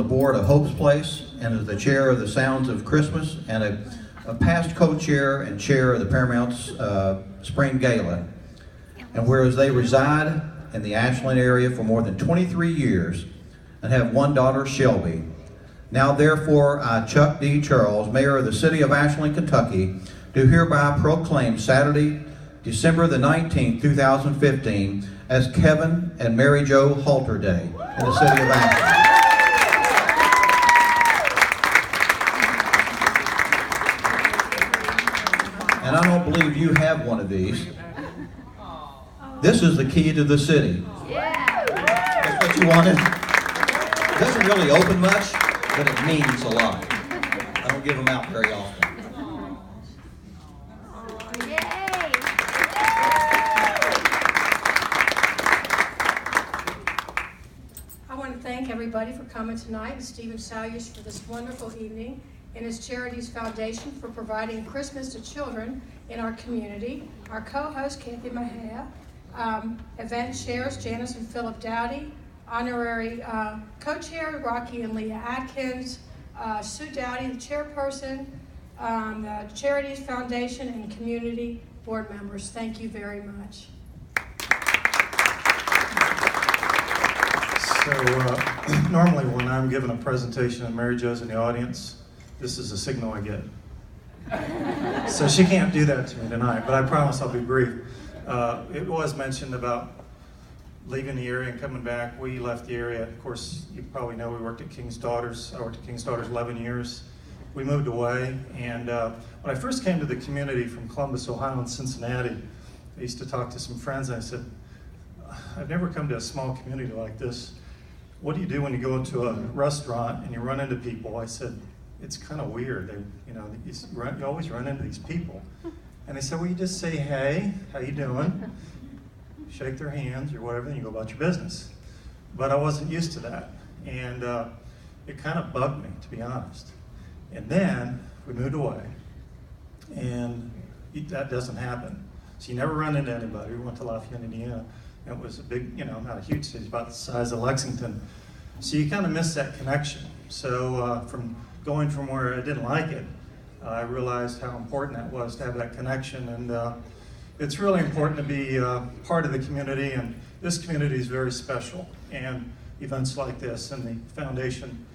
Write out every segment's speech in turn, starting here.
board of Hope's Place and is the chair of the Sounds of Christmas and a past co-chair and chair of the Paramount's Spring Gala. And whereas they reside in the Ashland area for more than 23 years and have one daughter, Shelby, now therefore I, Chuck D. Charles, Mayor of the City of Ashland, Kentucky, do hereby proclaim Saturday, December the 19th, 2015, as Kevin and Mary Jo Halter Day in the City of Ashland. And I don't believe you have one of these. This is the key to the city. That's what you wanted. It doesn't really open much, but it means a lot. I don't give them out very often. I want to thank everybody for coming tonight and Stephen Salyers for this wonderful evening and his Charities Foundation for providing Christmas to children in our community. Our co-host, Kathy Mahia, event chairs, Janice and Philip Dowdy, honorary co-chair, Rocky and Leah Atkins, Sue Dowdy, the chairperson, the Charities Foundation, and community board members. Thank you very much. So normally when I'm giving a presentation and Mary Jo's in the audience, this is a signal I get. So she can't do that to me tonight, but I promise I'll be brief. It was mentioned about leaving the area and coming back. We left the area. Of course, you probably know we worked at King's Daughters. I worked at King's Daughters 11 years. We moved away, and when I first came to the community from Columbus, Ohio, and Cincinnati, I used to talk to some friends, and I said, I've never come to a small community like this. What do you do when you go into a restaurant and you run into people? I said, it's kind of weird. You always run into these people. And they said, well, you just say, hey, how you doing? Shake their hands or whatever, and you go about your business. But I wasn't used to that. And it kind of bugged me, to be honest. And then we moved away, and that doesn't happen. So you never run into anybody. We went to Lafayette, Indiana. It was a big, not a huge city, about the size of Lexington. So you kind of miss that connection. So from going from where I didn't like it, I realized how important that was to have that connection. And it's really important to be part of the community, and this community is very special. And events like this and the foundation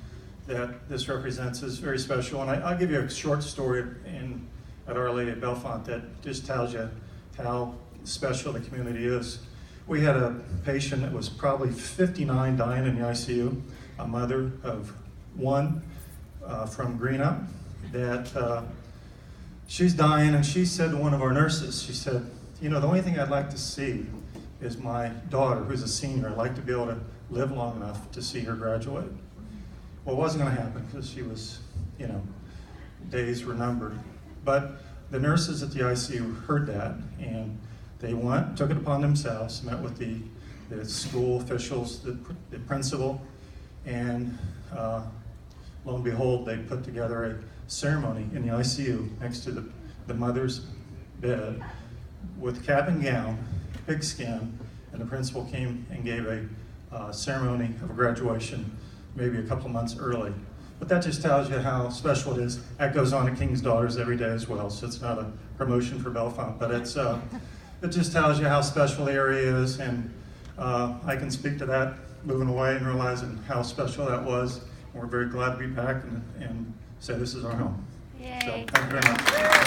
that this represents is very special. And I'll give you a short story at Our Lady of Bellefonte that just tells you how special the community is. We had a patient that was probably 59 dying in the ICU, a mother of one from Greenup, that she's dying, and she said to one of our nurses, she said, the only thing I'd like to see is my daughter, who's a senior. I'd like to be able to live long enough to see her graduate. Well, it wasn't going to happen because she was, days were numbered. But the nurses at the ICU heard that, and they took it upon themselves, met with the school officials, the principal, and lo and behold, they put together a ceremony in the ICU next to the mother's bed with cap and gown, pigskin, and the principal came and gave a ceremony of a graduation maybe a couple months early. But that just tells you how special it is. That goes on at King's Daughters every day as well, so it's not a promotion for Bellefonte, but it just tells you how special the area is, and I can speak to that moving away and realizing how special that was. And we're very glad to be back and say this is our home. Yay. So thank you very much.